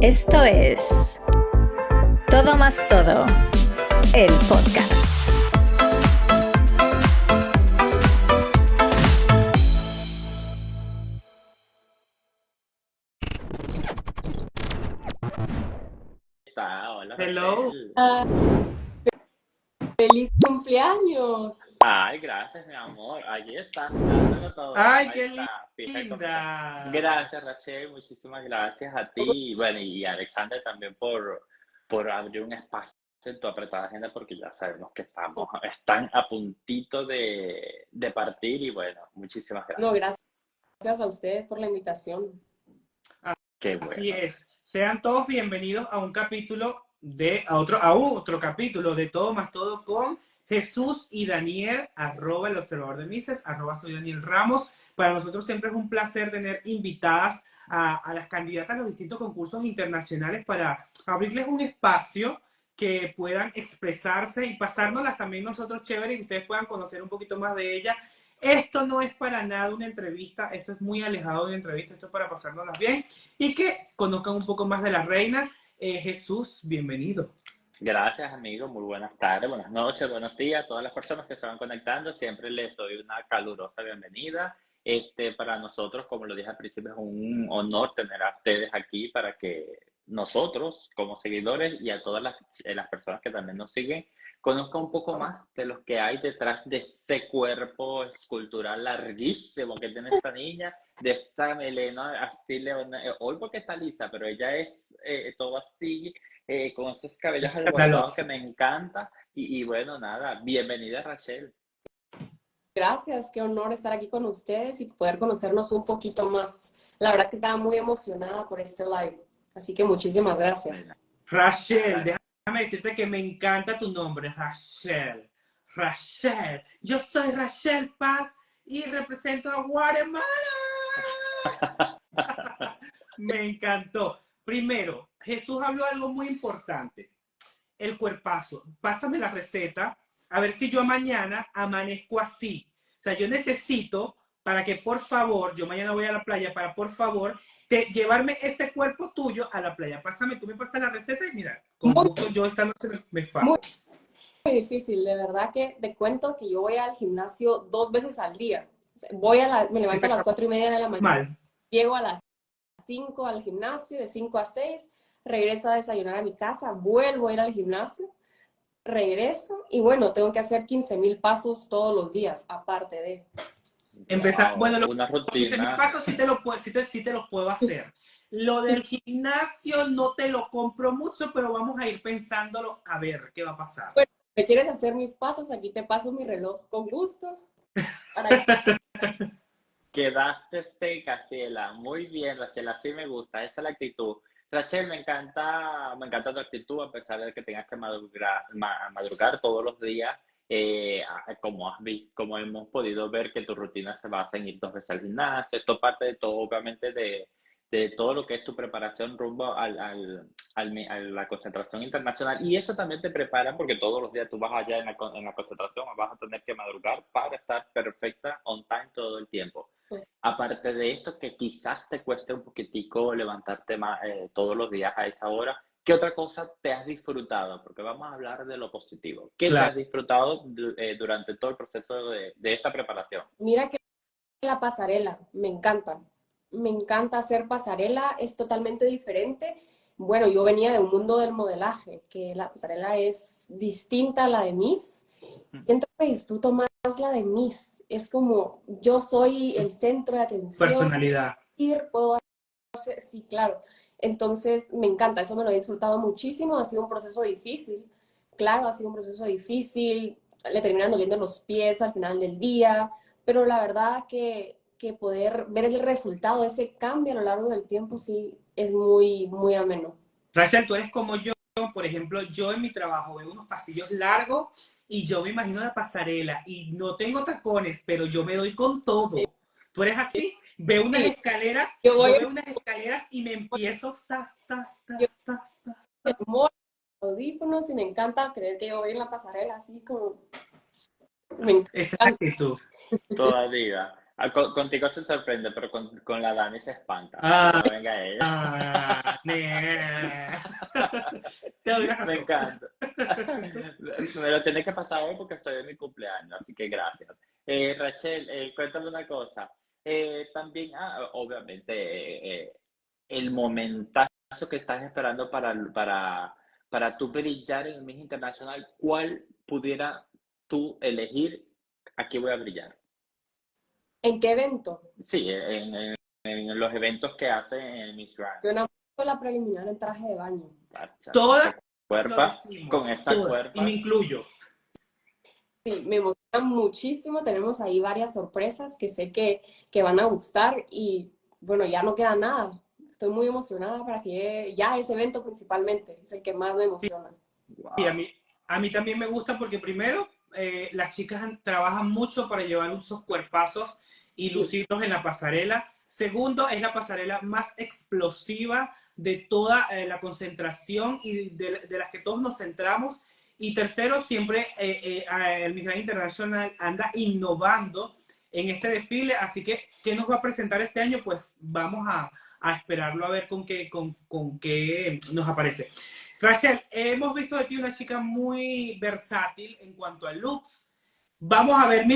Esto es Todo más Todo, el podcast. Hola, Hello. Rachel. ¡Feliz cumpleaños! Ay, gracias, mi amor. Allí está, dándolo todo. Ay, Ahí qué está. Fíjate cómo está. linda. Gracias, Rachel. Muchísimas gracias a ti. Y bueno, y a Alexander también por abrir un espacio en tu apretada agenda, porque ya sabemos que están a puntito de partir. Y bueno, muchísimas No, gracias. gracias a ustedes por la invitación. Qué bueno. Así es. Sean todos bienvenidos a un capítulo a otro capítulo de Todo más Todo con Jesús y Daniel, @ el observador de Mises, @ soy Daniel Ramos. Para nosotros siempre es un placer tener invitadas a las candidatas a los distintos concursos internacionales para abrirles un espacio que puedan expresarse y pasárnoslas también nosotros chévere y que ustedes puedan conocer un poquito más de ellas. Esto no es para nada una entrevista, esto es muy alejado de una entrevista, esto es para pasárnoslas bien y que conozcan un poco más de la reina. Jesús, bienvenido. Gracias, amigo. Muy buenas tardes, buenas noches, buenos días a todas las personas que se van conectando. Siempre les doy una calurosa bienvenida. Para nosotros, como lo dije al principio, es un honor tener a ustedes aquí para que nosotros, como seguidores, y a todas las personas que también nos siguen, conozcan un poco más de lo que hay detrás de ese cuerpo escultural larguísimo que tiene esta niña, de esa melena así leona. Hoy porque está lisa, pero ella es todo así, con esos cabellos alborotados que me encanta. Y bueno, nada, bienvenida, Rachel. Gracias, qué honor estar aquí con ustedes y poder conocernos un poquito más. La verdad que estaba muy emocionada por este live, así que muchísimas gracias. Rachel, déjame decirte que me encanta tu nombre, Rachel. Rachel, yo soy Rachel Paz y represento a Guatemala. Me encantó. Primero, Jesús habló algo muy importante, el cuerpazo. Pásame la receta, a ver si yo mañana amanezco así. O sea, yo necesito, para que por favor, yo mañana voy a la playa, para por favor, llevarme ese cuerpo tuyo a la playa. Pásame, tú me pasas la receta y mira, con gusto yo esta noche me fajo. Muy difícil, de verdad que te cuento que yo voy al gimnasio 2 veces al día. O sea, me levanto a las 4:30 de la mañana, llego a las 5 al gimnasio, de 5 a 6, regreso a desayunar a mi casa, vuelvo a ir al gimnasio, regreso y bueno, tengo que hacer 15,000 pasos todos los días, aparte de... Empezar, bueno, Una los 15,000 rutina. pasos sí te los puedo hacer. Lo del gimnasio no te lo compro mucho, pero vamos a ir pensándolo a ver qué va a pasar. Bueno, ¿me quieres hacer mis pasos? Aquí te paso mi reloj con gusto. Quedaste seca, Ciela. Muy bien, Rachel, así me gusta, esa es la actitud. Rachel, me encanta tu actitud, a pesar de que tengas que madrugar todos los días. Como hemos podido ver que tu rutina se basa en ir 2 veces al gimnasio. Esto parte de todo, obviamente, de todo lo que es tu preparación rumbo a la concentración internacional. Y eso también te prepara porque todos los días tú vas allá en la concentración, vas a tener que madrugar para estar perfecta, on time todo el tiempo. Aparte de esto, que quizás te cueste un poquitico levantarte todos los días a esa hora, ¿qué otra cosa te has disfrutado? Porque vamos a hablar de lo positivo. ¿Qué te has disfrutado durante todo el proceso de esta preparación? Mira que la pasarela, me encanta. Me encanta hacer pasarela, es totalmente diferente. Bueno, yo venía de un mundo del modelaje, que la pasarela es distinta a la de Miss. Siento que disfruto más la de Miss. Es como, yo soy el centro de atención. Personalidad. Puedo hacer, sí, claro. Entonces, me encanta, eso me lo he disfrutado muchísimo. Ha sido un proceso difícil. Claro, ha sido un proceso difícil. Le terminan doliendo los pies al final del día. Pero la verdad que poder ver el resultado, ese cambio a lo largo del tiempo, sí, es muy, muy ameno. Rachel, tú eres como yo, por ejemplo, yo en mi trabajo veo unos pasillos largos y yo me imagino la pasarela y no tengo tacones, pero yo me doy con todo. ¿Tú eres así? Veo unas escaleras, yo veo unas escaleras y me empiezo tas. Audífonos y me encanta creer que yo voy en la pasarela así como... Esa actitud. Todavía. Contigo se sorprende, pero con la Dani se espanta. Ah, No venga ella. Te doy la razón. Me encanta. Me lo tienes que pasar hoy porque estoy en mi cumpleaños, así que gracias. Rachel, cuéntame una cosa. También, obviamente, el momentazo que estás esperando para tú brillar en el Miss Internacional, ¿cuál pudiera tú elegir? Aquí voy a brillar. ¿En qué evento? Sí, en los eventos que hacen en Miss Grand. Yo no la preliminar en traje de baño. Todas Cuerpa, lo decimos, con esta todas, cuerpa. y me incluyo. Sí, me emociona muchísimo. Tenemos ahí varias sorpresas que sé que van a gustar y bueno, ya no queda nada. Estoy muy emocionada para que llegue ya ese evento principalmente. Es el que más me emociona. Wow. Y a mí también me gusta porque primero las chicas trabajan mucho para llevar esos cuerpazos y lucirlos en la pasarela. Segundo, es la pasarela más explosiva de toda la concentración y de las que todos nos centramos. Y tercero, siempre el Miss Grand International anda innovando en este desfile. Así que, ¿qué nos va a presentar este año? Pues vamos a esperarlo a ver con qué nos aparece. Rachel, hemos visto de ti una chica muy versátil en cuanto a looks. ¿Vamos a ver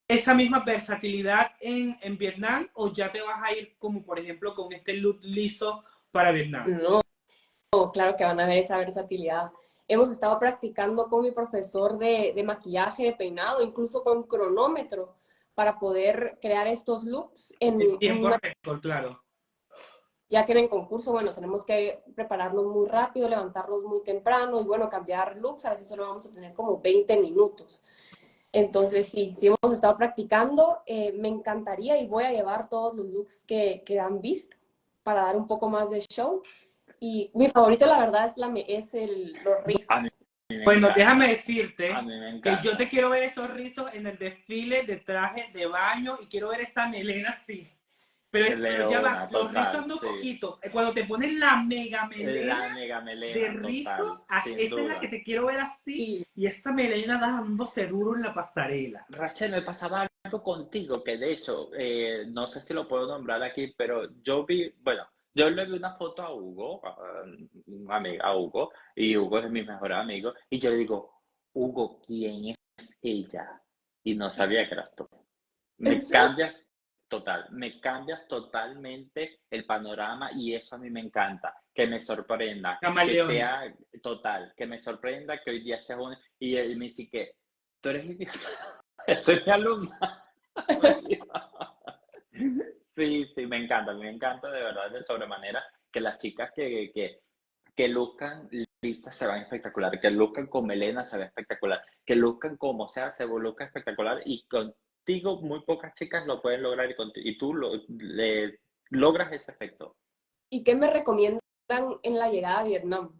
esa misma versatilidad en Vietnam o ya te vas a ir como, por ejemplo, con este look liso para Vietnam? No, claro que van a ver esa versatilidad. Hemos estado practicando con mi profesor de maquillaje, de peinado, incluso con cronómetro, para poder crear estos looks en tiempo récord, claro. Ya que en el concurso, bueno, tenemos que prepararnos muy rápido, levantarnos muy temprano y, bueno, cambiar looks. A veces solo vamos a tener como 20 minutos. Entonces, sí hemos estado practicando. Me encantaría y voy a llevar todos los looks que han visto para dar un poco más de show. Y mi favorito, la verdad, es los rizos. Bueno, déjame decirte que yo te quiero ver esos rizos en el desfile de traje de baño y quiero ver esta melena así. Pero ya va, los rizos no poquito. Cuando te pones la mega melena de rizos, esa es la que te quiero ver así. Y esa melena dándose duro en la pasarela. Rachel, me pasaba algo contigo, que de hecho, no sé si lo puedo nombrar aquí, pero yo le vi una foto a Hugo, a Hugo, y Hugo es mi mejor amigo, y yo le digo, Hugo, ¿quién es ella? Y no sabía que eras tú. Me cambias totalmente el panorama y eso a mí me encanta, que me sorprenda, que me sorprenda que hoy día seas y él me dice que tú eres idiota, soy mi alumna. Sí, me encanta de verdad de sobremanera que las chicas que luzcan listas se van espectacular, que luzcan con melena se ve espectacular, que luzcan como sea se luzca espectacular y contigo muy pocas chicas lo pueden lograr y tú logras ese efecto. ¿Y qué me recomiendan en la llegada a Vietnam?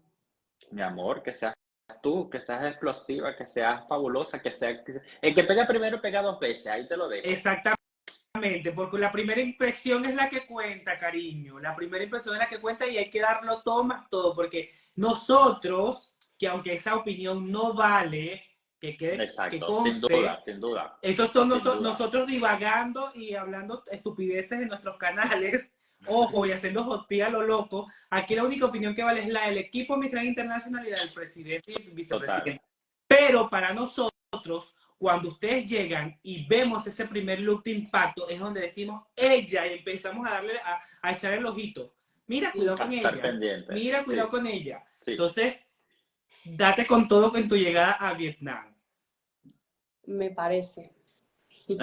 Mi amor, que seas tú, que seas explosiva, que seas fabulosa, el que pega primero pega dos veces, ahí te lo dejo. Exactamente, porque la primera impresión es la que cuenta, cariño. La primera impresión es la que cuenta y hay que darlo todo más todo, porque nosotros, que aunque esa opinión no vale, que quede, exacto, que conste, sin duda. Esos son nosotros divagando y hablando estupideces en nuestros canales. Ojo, y haciendo hostia a lo loco. Aquí la única opinión que vale es la del equipo Miss Grand International y la del presidente y el vicepresidente. Total. Pero para nosotros, cuando ustedes llegan y vemos ese primer look de impacto, es donde decimos ella y empezamos a darle a echar el ojito. Mira, cuidado con ella. Pendiente. Mira, cuidado con ella. Sí. Entonces, date con todo en tu llegada a Vietnam. Me parece. Sí.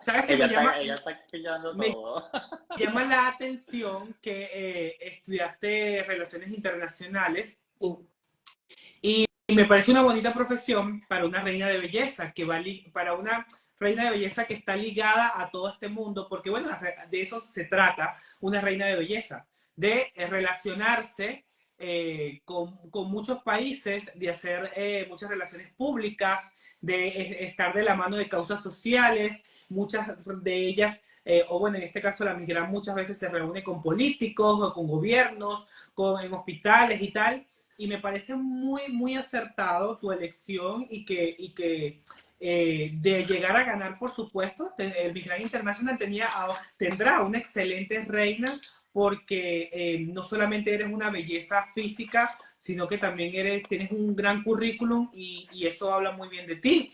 ¿Sabes qué ella está pillando todo. Me llama la atención que estudiaste Relaciones Internacionales y me parece una bonita profesión para una reina de belleza, para una reina de belleza que está ligada a todo este mundo, porque bueno, de eso se trata una reina de belleza, de relacionarse con muchos países, de hacer muchas relaciones públicas, de estar de la mano de causas sociales, muchas de ellas, o bueno, en este caso la Miss Grand muchas veces se reúne con políticos o con gobiernos, en hospitales y tal, y me parece muy, muy acertado tu elección y que de llegar a ganar, por supuesto. El Miss Grand International tendrá una excelente reina, porque no solamente eres una belleza física, sino que también tienes un gran currículum y eso habla muy bien de ti.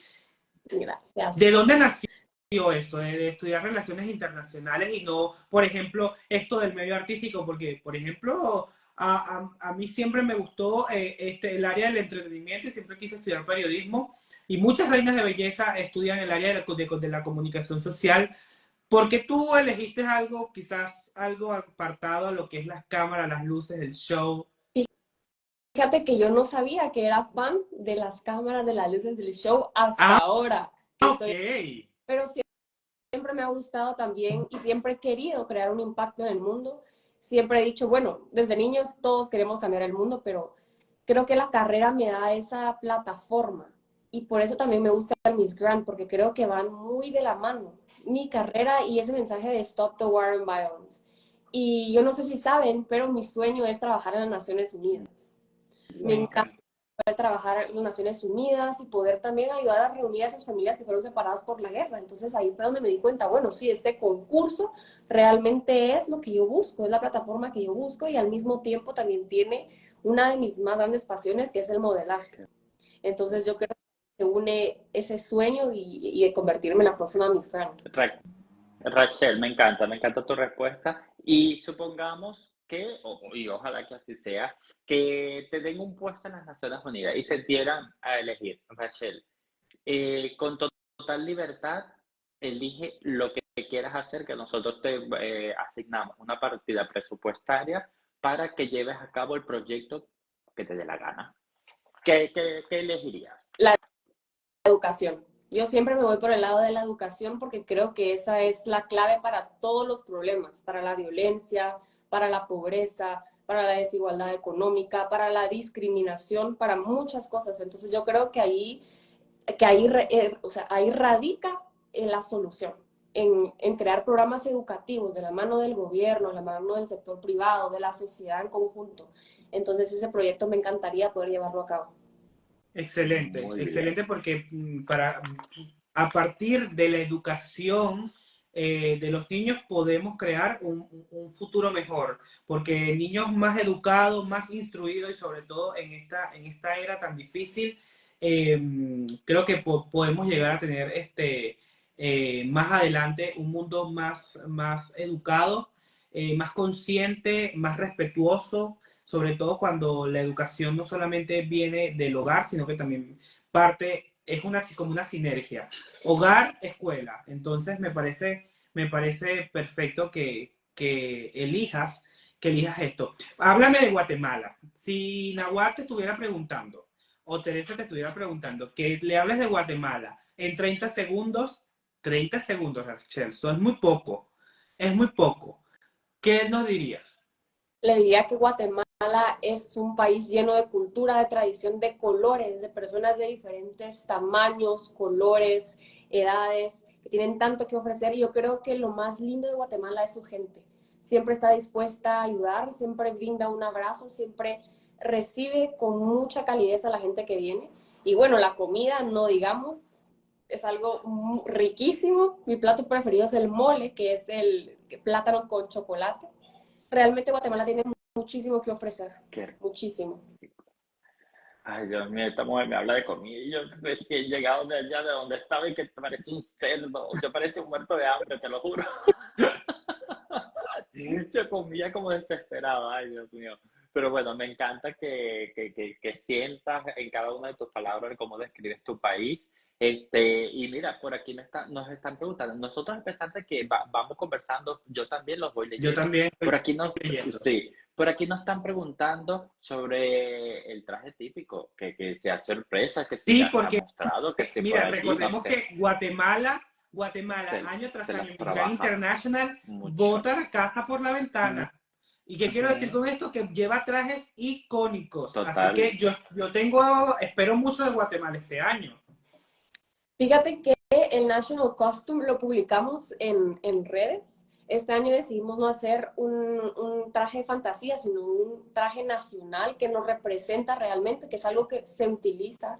Gracias. ¿De dónde nació eso, de estudiar relaciones internacionales y no, por ejemplo, esto del medio artístico? Porque, por ejemplo, a mí siempre me gustó el área del entretenimiento y siempre quise estudiar periodismo, y muchas reinas de belleza estudian el área de la comunicación social. ¿Por qué tú elegiste algo, quizás algo apartado a lo que es las cámaras, las luces, el show? Fíjate que yo no sabía que era fan de las cámaras, de las luces del show hasta ahora. Okay. Pero siempre me ha gustado también y siempre he querido crear un impacto en el mundo. Siempre he dicho, bueno, desde niños todos queremos cambiar el mundo, pero creo que la carrera me da esa plataforma. Y por eso también me gusta el Miss Grand, porque creo que van muy de la mano. Mi carrera y ese mensaje de Stop the War and Violence. Y yo no sé si saben, pero mi sueño es trabajar en las Naciones Unidas. Me encanta poder trabajar en las Naciones Unidas y poder también ayudar a reunir a esas familias que fueron separadas por la guerra. Entonces ahí fue donde me di cuenta, bueno, sí, este concurso realmente es lo que yo busco, es la plataforma que yo busco, y al mismo tiempo también tiene una de mis más grandes pasiones, que es el modelaje. Entonces yo creo que se une ese sueño y de convertirme en la próxima Miss Grand. Rachel, me encanta tu respuesta. Y supongamos que, y ojalá que así sea, que te den un puesto en las Naciones Unidas y te dieran a elegir, Rachel, con total libertad, elige lo que quieras hacer, que nosotros te asignamos una partida presupuestaria para que lleves a cabo el proyecto que te dé la gana. ¿Qué elegirías? La educación. Yo siempre me voy por el lado de la educación porque creo que esa es la clave para todos los problemas, para la violencia, para la pobreza, para la desigualdad económica, para la discriminación, para muchas cosas. Entonces yo creo que ahí radica la solución, en crear programas educativos de la mano del gobierno, de la mano del sector privado, de la sociedad en conjunto. Entonces ese proyecto me encantaría poder llevarlo a cabo. Excelente, excelente, porque a partir de la educación de los niños podemos crear un futuro mejor, porque niños más educados, más instruidos y sobre todo en esta era tan difícil, creo que podemos llegar a tener más adelante un mundo más educado, más consciente, más respetuoso, sobre todo cuando la educación no solamente viene del hogar, sino que también es como una sinergia. Hogar, escuela. Entonces me parece perfecto que elijas esto. Háblame de Guatemala. Si Nahuatl te estuviera preguntando, o Teresa te estuviera preguntando, que le hables de Guatemala en 30 segundos, Rachel, eso es muy poco. Es muy poco. ¿Qué nos dirías? Le diría que Guatemala es un país lleno de cultura, de tradición, de colores, de personas de diferentes tamaños, colores, edades, que tienen tanto que ofrecer. Y yo creo que lo más lindo de Guatemala es su gente. Siempre está dispuesta a ayudar, siempre brinda un abrazo, siempre recibe con mucha calidez a la gente que viene. Y bueno, la comida, no digamos, es algo riquísimo. Mi plato preferido es el mole, que es el plátano con chocolate. Realmente Guatemala tiene muchísimo que ofrecer, muchísimo. Ay, Dios mío, esta mujer me habla de comida y yo recién llegado de allá de donde estaba y que parece un cerdo, yo parecía un muerto de hambre, te lo juro. Yo comía como desesperado, ay, Dios mío. Pero bueno, me encanta que sientas en cada una de tus palabras cómo describes tu país. Y mira, por aquí nos están preguntando. Nosotros, a pesar de que vamos conversando, yo también los voy leyendo. Yo también. Por aquí sí, por aquí nos están preguntando sobre el traje típico, que sea sorpresa, que sí, sea porque mostrado, que se mira, por allí, recordemos no sé. que Guatemala año tras año, Miss Grand International bota la casa por la ventana. ¿Y qué quiero decir con esto? Que lleva trajes icónicos. Total. Así que yo espero mucho de Guatemala este año. Fíjate que el National Costume lo publicamos en redes. Este año decidimos no hacer un traje de fantasía, sino un traje nacional que nos representa realmente, que es algo que se utiliza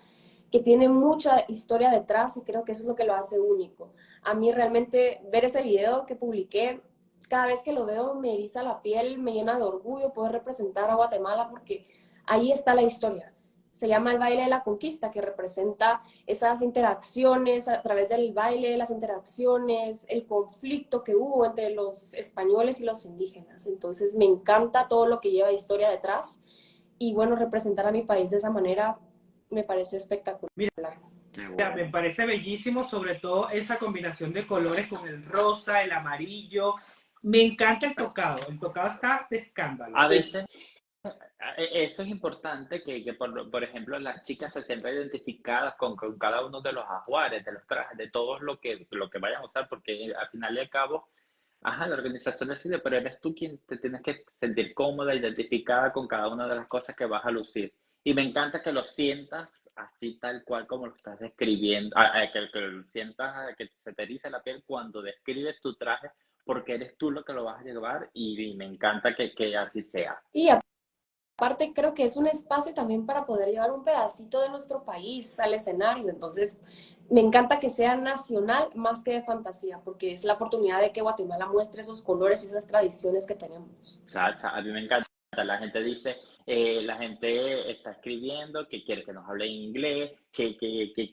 que tiene mucha historia detrás y creo que eso es lo que lo hace único. A mí realmente ver ese video que publiqué, cada vez que lo veo me eriza la piel, me llena de orgullo poder representar a Guatemala porque ahí está la historia. Se llama el baile de la conquista, que representa esas interacciones a través del baile, las interacciones, el conflicto que hubo entre los españoles y los indígenas. Entonces me encanta todo lo que lleva historia detrás y bueno, representar a mi país de esa manera me parece espectacular. Mira, me parece bellísimo, sobre todo esa combinación de colores con el rosa, el amarillo. Me encanta el tocado está de escándalo. A veces eso es importante que por ejemplo, las chicas se sientan identificadas con cada uno de los ajuares, de los trajes, de todo lo que vayan a usar, porque al final y al cabo, ajá, la organización decide, pero eres tú quien te tienes que sentir cómoda, identificada con cada una de las cosas que vas a lucir. Y me encanta que lo sientas así tal cual como lo estás describiendo, que lo sientas, que se te erice la piel cuando describes tu traje, porque eres tú lo que lo vas a llevar y me encanta que así sea. Y aparte creo que es un espacio también para poder llevar un pedacito de nuestro país al escenario, entonces me encanta que sea nacional más que de fantasía, porque es la oportunidad de que Guatemala muestre esos colores y esas tradiciones que tenemos. Chacha, a mí me encanta. La gente dice, la gente está escribiendo que quiere que nos hable en inglés, que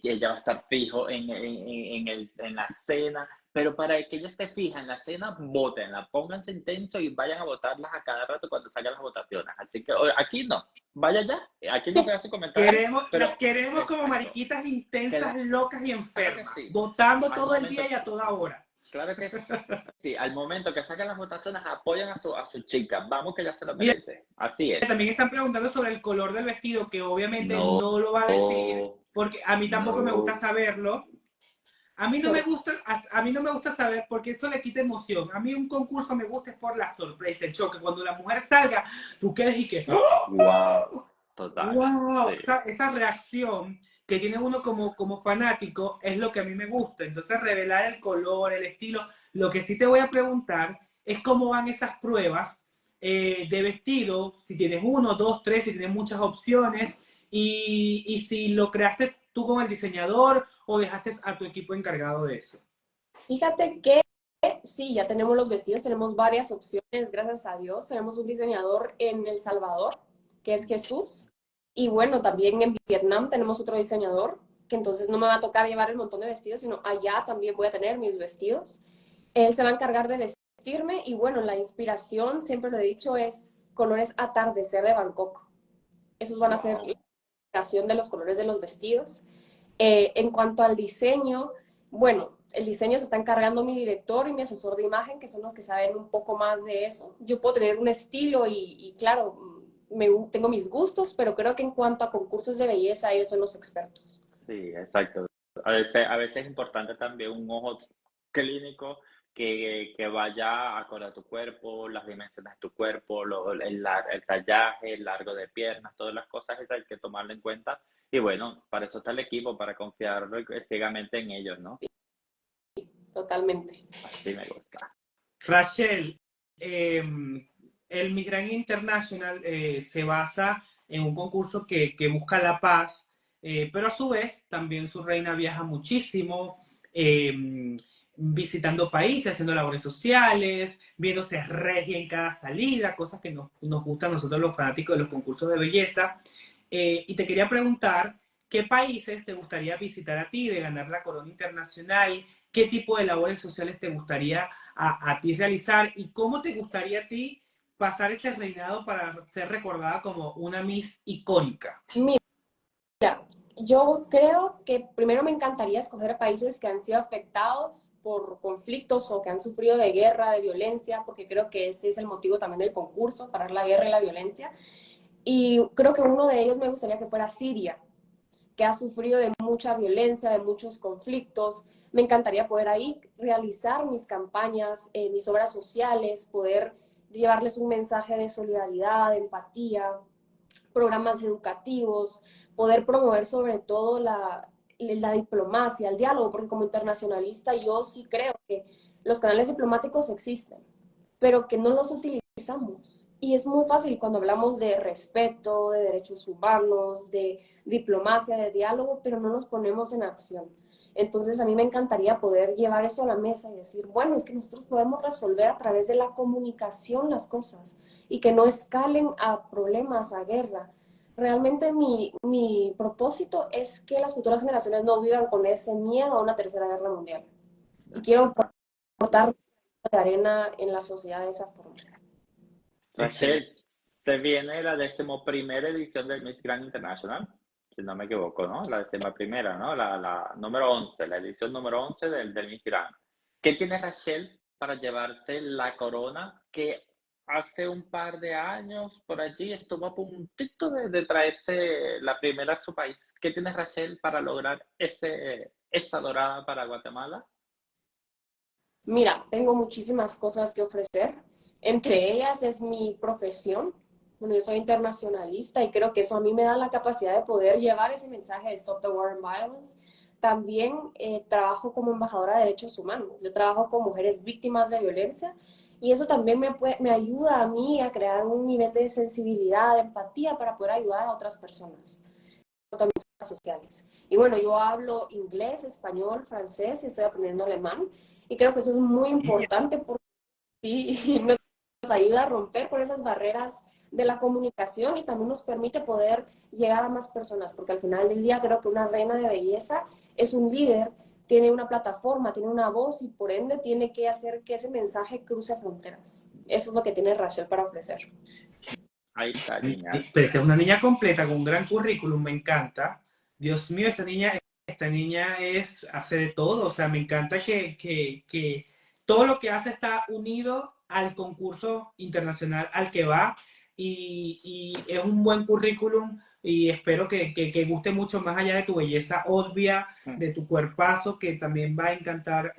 ella va a estar fijo en la cena, pero para que ella esté fija en la cena, votenla, pónganse intenso y vayan a votarlas a cada rato cuando salgan las votaciones. Así que aquí no, vaya ya, aquí no queda su comentario. Las queremos como mariquitas intensas, locas y enfermas, claro sí, votando todo el día y a toda hora. Claro que sí. Sí, al momento que saquen las votaciones, apoyan a su chica. Vamos, que ella se lo merece. Así es. También están preguntando sobre el color del vestido, que obviamente no lo va a decir, porque a mí tampoco me gusta saberlo. A mí no me gusta saber porque eso le quita emoción. A mí un concurso me gusta es por la sorpresa, el choque. Cuando la mujer salga, tú quedes y que ¡wow! Total. ¡Wow! Sí. Esa reacción que tiene uno como fanático es lo que a mí me gusta. Entonces, revelar el color, el estilo. Lo que sí te voy a preguntar es cómo van esas pruebas de vestido, si tienes 1, 2, 3, si tienes muchas opciones, y si lo creaste tú con el diseñador o dejaste a tu equipo encargado de eso. Fíjate que sí, ya tenemos los vestidos, tenemos varias opciones, gracias a Dios. Tenemos un diseñador en El Salvador, que es Jesús. Y bueno, también en Vietnam tenemos otro diseñador, que entonces no me va a tocar llevar el montón de vestidos, sino allá también voy a tener mis vestidos. Él se va a encargar de vestirme y bueno, la inspiración, siempre lo he dicho, es colores atardecer de Bangkok. Esos van a ser la inspiración de los colores de los vestidos. En cuanto al diseño, bueno, el diseño se está encargando mi director y mi asesor de imagen, que son los que saben un poco más de eso. Yo puedo tener un estilo y claro, tengo mis gustos, pero creo que en cuanto a concursos de belleza, ellos son los expertos. Sí, exacto. A veces es importante también un ojo clínico que vaya acorde a tu cuerpo, las dimensiones de tu cuerpo, el tallaje, el largo de piernas, todas las cosas esas hay que tomarlo en cuenta. Y bueno, para eso está el equipo, para confiar ciegamente en ellos, ¿no? Sí, totalmente. Así me gusta. Rachel, el Miss Grand International se basa en un concurso que busca la paz, pero a su vez también su reina viaja muchísimo, visitando países, haciendo labores sociales, viéndose regia en cada salida, cosas que nos gustan a nosotros los fanáticos de los concursos de belleza. Y te quería preguntar, ¿qué países te gustaría visitar a ti de ganar la corona internacional? ¿Qué tipo de labores sociales te gustaría a ti realizar? ¿Y cómo te gustaría a ti pasar ese reinado para ser recordada como una Miss icónica? Mira, yo creo que primero me encantaría escoger países que han sido afectados por conflictos o que han sufrido de guerra, de violencia, porque creo que ese es el motivo también del concurso, parar la guerra y la violencia. Y creo que uno de ellos me gustaría que fuera Siria, que ha sufrido de mucha violencia, de muchos conflictos. Me encantaría poder ahí realizar mis campañas, mis obras sociales, poder llevarles un mensaje de solidaridad, de empatía, programas educativos, poder promover sobre todo la diplomacia, el diálogo, porque como internacionalista yo sí creo que los canales diplomáticos existen, pero que no los utilizamos. Y es muy fácil cuando hablamos de respeto, de derechos humanos, de diplomacia, de diálogo, pero no los ponemos en acción. Entonces a mí me encantaría poder llevar eso a la mesa y decir, bueno, es que nosotros podemos resolver a través de la comunicación las cosas y que no escalen a problemas, a guerra. Realmente mi propósito es que las futuras generaciones no vivan con ese miedo a una tercera guerra mundial. Y quiero aportar de arena en la sociedad de esa forma. Rachel, se viene la 11ª edición del Miss Grand International, si no me equivoco, ¿no? La 11ª, ¿no? La número 11, la edición número 11 del Miss Grand. ¿Qué tiene Rachel para llevarse la corona que hace un par de años por allí estuvo a puntito de traerse la primera a su país? ¿Qué tiene Rachel para lograr esa dorada para Guatemala? Mira, tengo muchísimas cosas que ofrecer. Entre ellas es mi profesión. Bueno, yo soy internacionalista y creo que eso a mí me da la capacidad de poder llevar ese mensaje de Stop the War and Violence. También trabajo como embajadora de derechos humanos. Yo trabajo con mujeres víctimas de violencia y eso también me ayuda a mí a crear un nivel de sensibilidad, de empatía para poder ayudar a otras personas, también sociales. Y bueno, yo hablo inglés, español, francés y estoy aprendiendo alemán. Y creo que eso es muy importante porque sí, nos ayuda a romper con esas barreras de la comunicación y también nos permite poder llegar a más personas, porque al final del día creo que una reina de belleza es un líder, tiene una plataforma, tiene una voz y por ende tiene que hacer que ese mensaje cruce fronteras. Eso es lo que tiene Rachel para ofrecer. Ahí está, niña. Pero es una niña completa con un gran currículum, me encanta. Dios mío, esta niña hace de todo, o sea, me encanta que todo lo que hace está unido al concurso internacional al que va y es un buen currículum y espero que guste mucho más allá de tu belleza obvia, de tu cuerpazo, que también va a encantar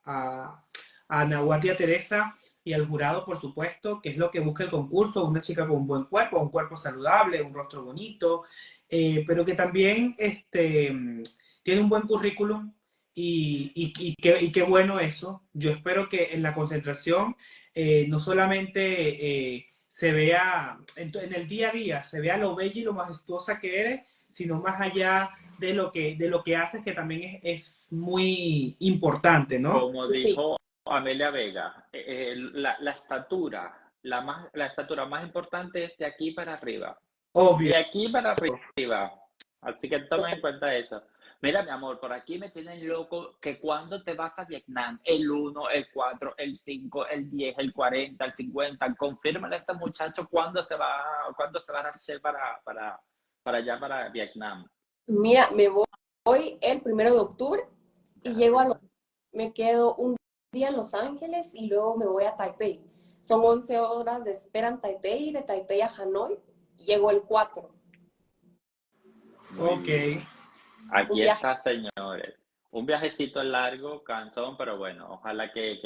a Nahuatl y a Teresa y al jurado, por supuesto, que es lo que busca el concurso, una chica con un buen cuerpo, un cuerpo saludable, un rostro bonito, pero que también tiene un buen currículum y qué bueno eso. Yo espero que en la concentración no solamente se vea en el día a día, se vea lo bella y lo majestuosa que eres, sino más allá de lo que haces, que también es muy importante, ¿no? Como dijo Amelia Vega, la estatura, la estatura más importante es de aquí para arriba. Obvio. De aquí para arriba. Así que tomen en cuenta eso. Mira, mi amor, por aquí me tienen loco que cuando te vas a Vietnam, el 1, el 4, el 5, el 10, el 40, el 50, confírmale a este muchacho cuándo se va a hacer para allá, para Vietnam. Mira, me voy el 1 de octubre y me quedo un día en Los Ángeles y luego me voy a Taipei. Son 11 horas de espera en Taipei, de Taipei a Hanoi, llego el 4. Ok. Aquí está, señores. Un viajecito largo, cansón, pero bueno, ojalá que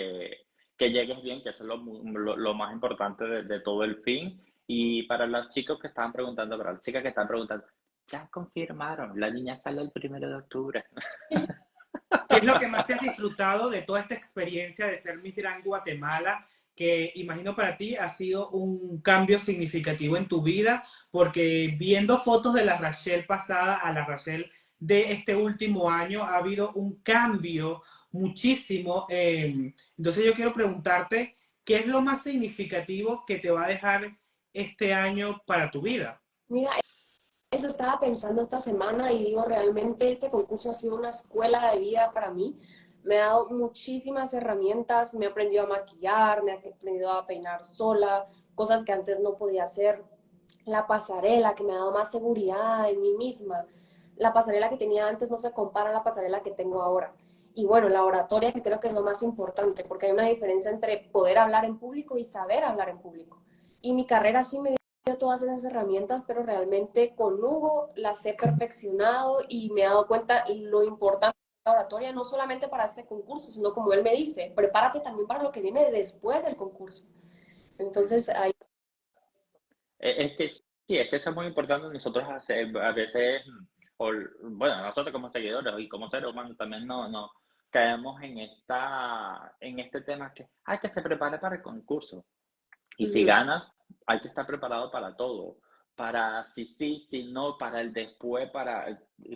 llegues bien, que eso es lo más importante de todo el fin. Y para los chicos que estaban preguntando, para las chicas que están preguntando, ya confirmaron, la niña sale el 1 de octubre. ¿Qué es lo que más te has disfrutado de toda esta experiencia de ser Miss Grand Guatemala? Que imagino para ti ha sido un cambio significativo en tu vida, porque viendo fotos de la Rachel pasada a la Rachel de este último año, ha habido un cambio muchísimo. Entonces yo quiero preguntarte, ¿qué es lo más significativo que te va a dejar este año para tu vida? Mira, eso estaba pensando esta semana y digo, realmente este concurso ha sido una escuela de vida para mí. Me ha dado muchísimas herramientas, me he aprendido a maquillar, me he aprendido a peinar sola, cosas que antes no podía hacer. La pasarela, que me ha dado más seguridad en mí misma. La pasarela que tenía antes no se compara a la pasarela que tengo ahora. Y bueno, la oratoria, que creo que es lo más importante, porque hay una diferencia entre poder hablar en público y saber hablar en público. Y mi carrera sí me dio todas esas herramientas, pero realmente con Hugo las he perfeccionado y me he dado cuenta lo importante de la oratoria, no solamente para este concurso, sino como él me dice, prepárate también para lo que viene después del concurso. Entonces, ahí... Es que sí, es que eso es muy importante nosotros hacer, a veces, bueno, nosotros como seguidores y como seres humanos también no caemos en este tema que hay que se prepare para el concurso. Y si ganas, hay que estar preparado para todo. Para si sí, si no, para el después,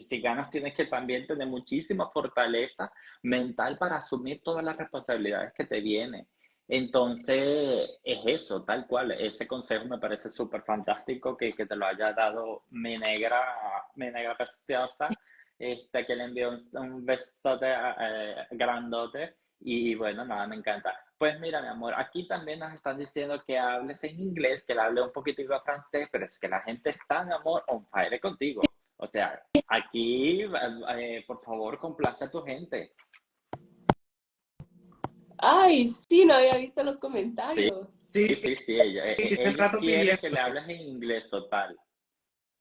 si ganas tienes que también tener muchísima fortaleza mental para asumir todas las responsabilidades que te vienen. Entonces, es eso, tal cual. Ese consejo me parece súper fantástico que te lo haya dado mi negra preciosa, que le envió un besote grandote. Y bueno, nada, me encanta. Pues mira, mi amor, aquí también nos están diciendo que hables en inglés, que le hable un poquitico de francés, pero es que la gente está, mi amor, on fire contigo. O sea, aquí, por favor, complace a tu gente. Ay, sí, no había visto los Sí, comentarios. sí, ella rato quiere pidiendo. que le hables en inglés total.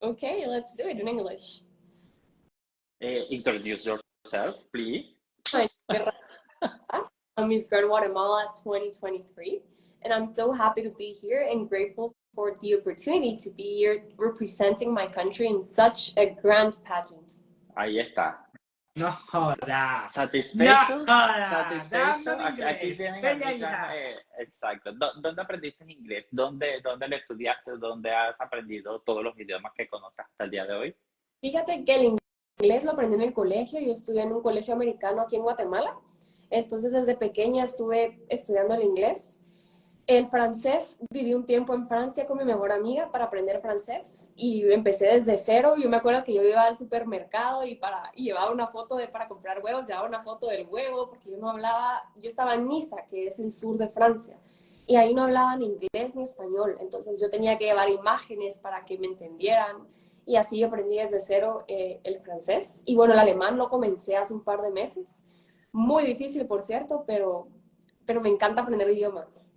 Okay, let's do it in English. Introduce yourself, please. I'm Miss Grand Guatemala 2023, and I'm so happy to be here and grateful for the opportunity to be here representing my country in such a grand pageant. Ahí está. No jodas. ¿Satisfecho? No jodas. ¿Satisfecho? Dando en Aquí inglés. tienen Bella a mi hija. exacto. ¿Dónde aprendiste inglés? ¿Dónde lo estudiaste? ¿Dónde has aprendido todos los idiomas que conoces hasta el día de hoy? Fíjate que el inglés lo aprendí en el colegio. Yo estudié en un colegio americano aquí en Guatemala. Entonces, desde pequeña estuve estudiando el inglés. El francés, viví un tiempo en Francia con mi mejor amiga para aprender francés y empecé desde cero. Yo me acuerdo que yo iba al supermercado y llevaba una foto para comprar huevos, llevaba una foto del huevo porque yo no hablaba, yo estaba en Niza, que es el sur de Francia, y ahí no hablaban inglés ni español, entonces yo tenía que llevar imágenes para que me entendieran y así yo aprendí desde cero el francés. Y bueno, el alemán lo comencé hace un par de meses, muy difícil por cierto, pero me encanta aprender idiomas.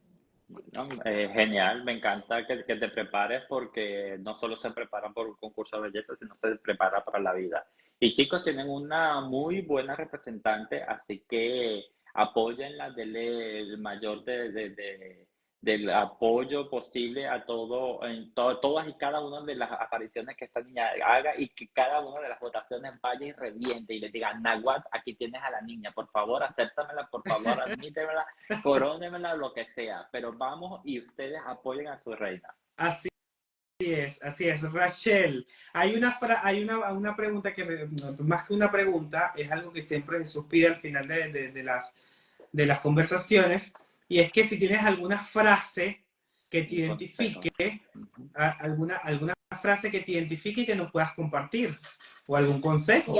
No, genial, me encanta que te prepares porque no solo se preparan por un concurso de belleza, sino se prepara para la vida. Y chicos, tienen una muy buena representante, así que apóyenla, denle el mayor del apoyo posible a todas y cada una de las apariciones que esta niña haga y que cada una de las votaciones vaya y reviente y le diga, Nahuatl, aquí tienes a la niña, por favor, acéptamela, por favor, admítemela, corónemela, lo que sea, pero vamos y ustedes apoyen a su reina. Así es, así es. Rachel, hay una pregunta que, más que una pregunta, es algo que siempre Jesús pide al final de las conversaciones, y es que si tienes alguna frase que te identifique, alguna frase que te identifique y que nos puedas compartir, o algún consejo.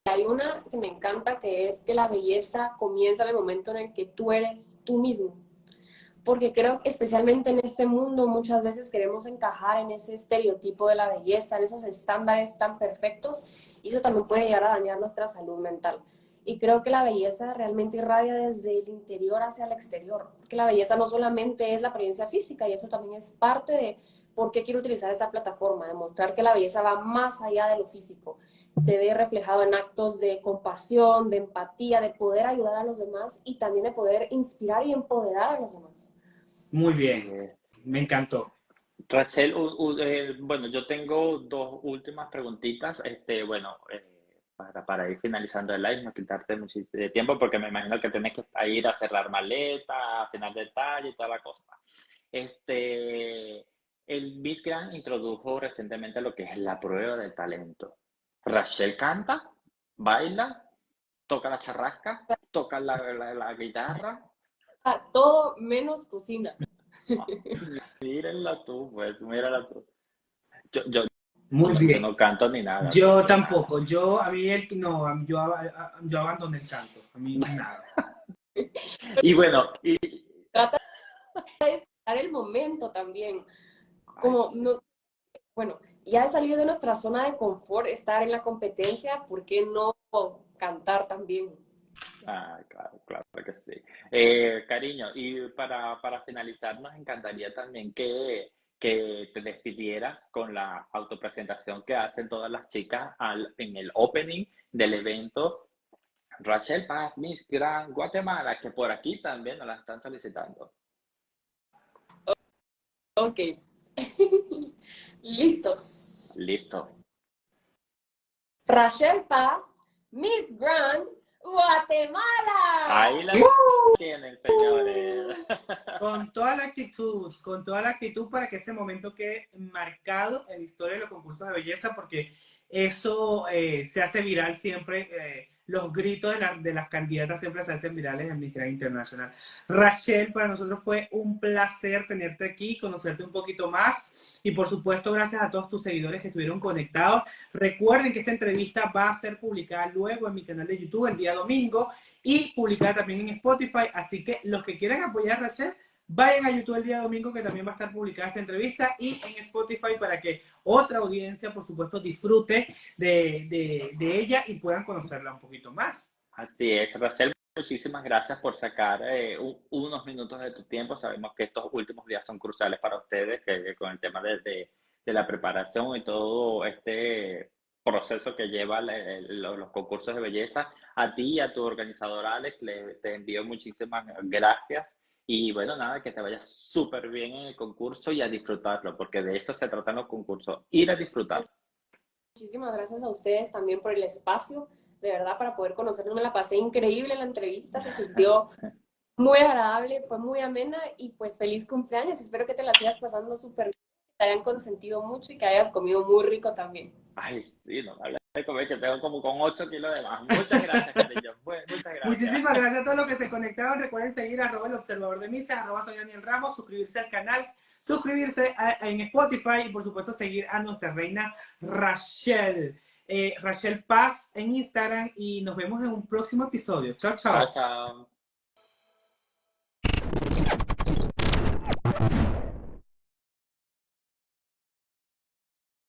Hay una que me encanta, que es que la belleza comienza en el momento en el que tú eres tú mismo. Porque creo que especialmente en este mundo muchas veces queremos encajar en ese estereotipo de la belleza, en esos estándares tan perfectos, y eso también puede llegar a dañar nuestra salud mental. Y creo que la belleza realmente irradia desde el interior hacia el exterior, porque la belleza no solamente es la apariencia física, y eso también es parte de por qué quiero utilizar esta plataforma, demostrar que la belleza va más allá de lo físico, se ve reflejado en actos de compasión, de empatía, de poder ayudar a los demás y también de poder inspirar y empoderar a los demás. Muy bien, me encantó. Rachel, bueno, yo tengo dos últimas preguntitas, bueno, para ir finalizando el live, no quitarte mucho tiempo, porque me imagino que tienes que ir a cerrar maleta, afinar detalle y toda la cosa. El Miss Grand introdujo recientemente lo que es la prueba del talento. Rachel canta, baila, toca la charrasca, toca la guitarra. Todo menos cocina. Mírenla tú, pues, mírala tú. Yo no canto ni nada. Yo tampoco. Yo abandoné el canto. A mí nada. Y bueno, trata de disfrutar el momento también. Como bueno, ya de salir de nuestra zona de confort, estar en la competencia, ¿por qué no cantar también? Claro que sí. Cariño, y para finalizar, nos encantaría también que te despidieras con la autopresentación que hacen todas las chicas en el opening del evento. Rachel Paz, Miss Grand Guatemala, que por aquí también nos la están solicitando. Ok. Listos. Listo. Rachel Paz, Miss Grand Guatemala. Ahí la tienen, señores. Con toda la actitud para que ese momento quede marcado en la historia de los concursos de belleza, porque eso se hace viral siempre. Los gritos de las candidatas siempre se hacen virales en Miss Grand Internacional. Rachel, para nosotros fue un placer tenerte aquí, conocerte un poquito más y por supuesto gracias a todos tus seguidores que estuvieron conectados. Recuerden que esta entrevista va a ser publicada luego en mi canal de YouTube el día domingo y publicada también en Spotify, así que los que quieran apoyar a Rachel, vayan a YouTube el día domingo, que también va a estar publicada esta entrevista, y en Spotify para que otra audiencia, por supuesto, disfrute de ella y puedan conocerla un poquito más. Así es, Rachel, muchísimas gracias por sacar unos minutos de tu tiempo. Sabemos que estos últimos días son cruciales para ustedes, que con el tema de la preparación y todo este proceso que lleva los concursos de belleza. A ti y a tu organizador Alex, te envío muchísimas gracias. Y bueno, nada, que te vaya súper bien en el concurso y a disfrutarlo, porque de eso se tratan los concursos, ir a disfrutar. Muchísimas gracias a ustedes también por el espacio, de verdad, para poder conocernos. Me la pasé increíble la entrevista, se sintió muy agradable, fue muy amena y pues feliz cumpleaños. Espero que te la sigas pasando súper bien, que te hayan consentido mucho y que hayas comido muy rico también. Ay, sí, no, habla de comer, que tengo como con 8 kilos de más. Muchas gracias, cariño. Muchas gracias. Muchísimas gracias a todos los que se conectaron. Recuerden seguir a @el observador de Misses, @soy Daniel Ramos, suscribirse al canal, suscribirse en Spotify y por supuesto seguir a nuestra reina Rachel. Rachel Paz en Instagram y nos vemos en un próximo episodio. Chao, chao. Chao, chao.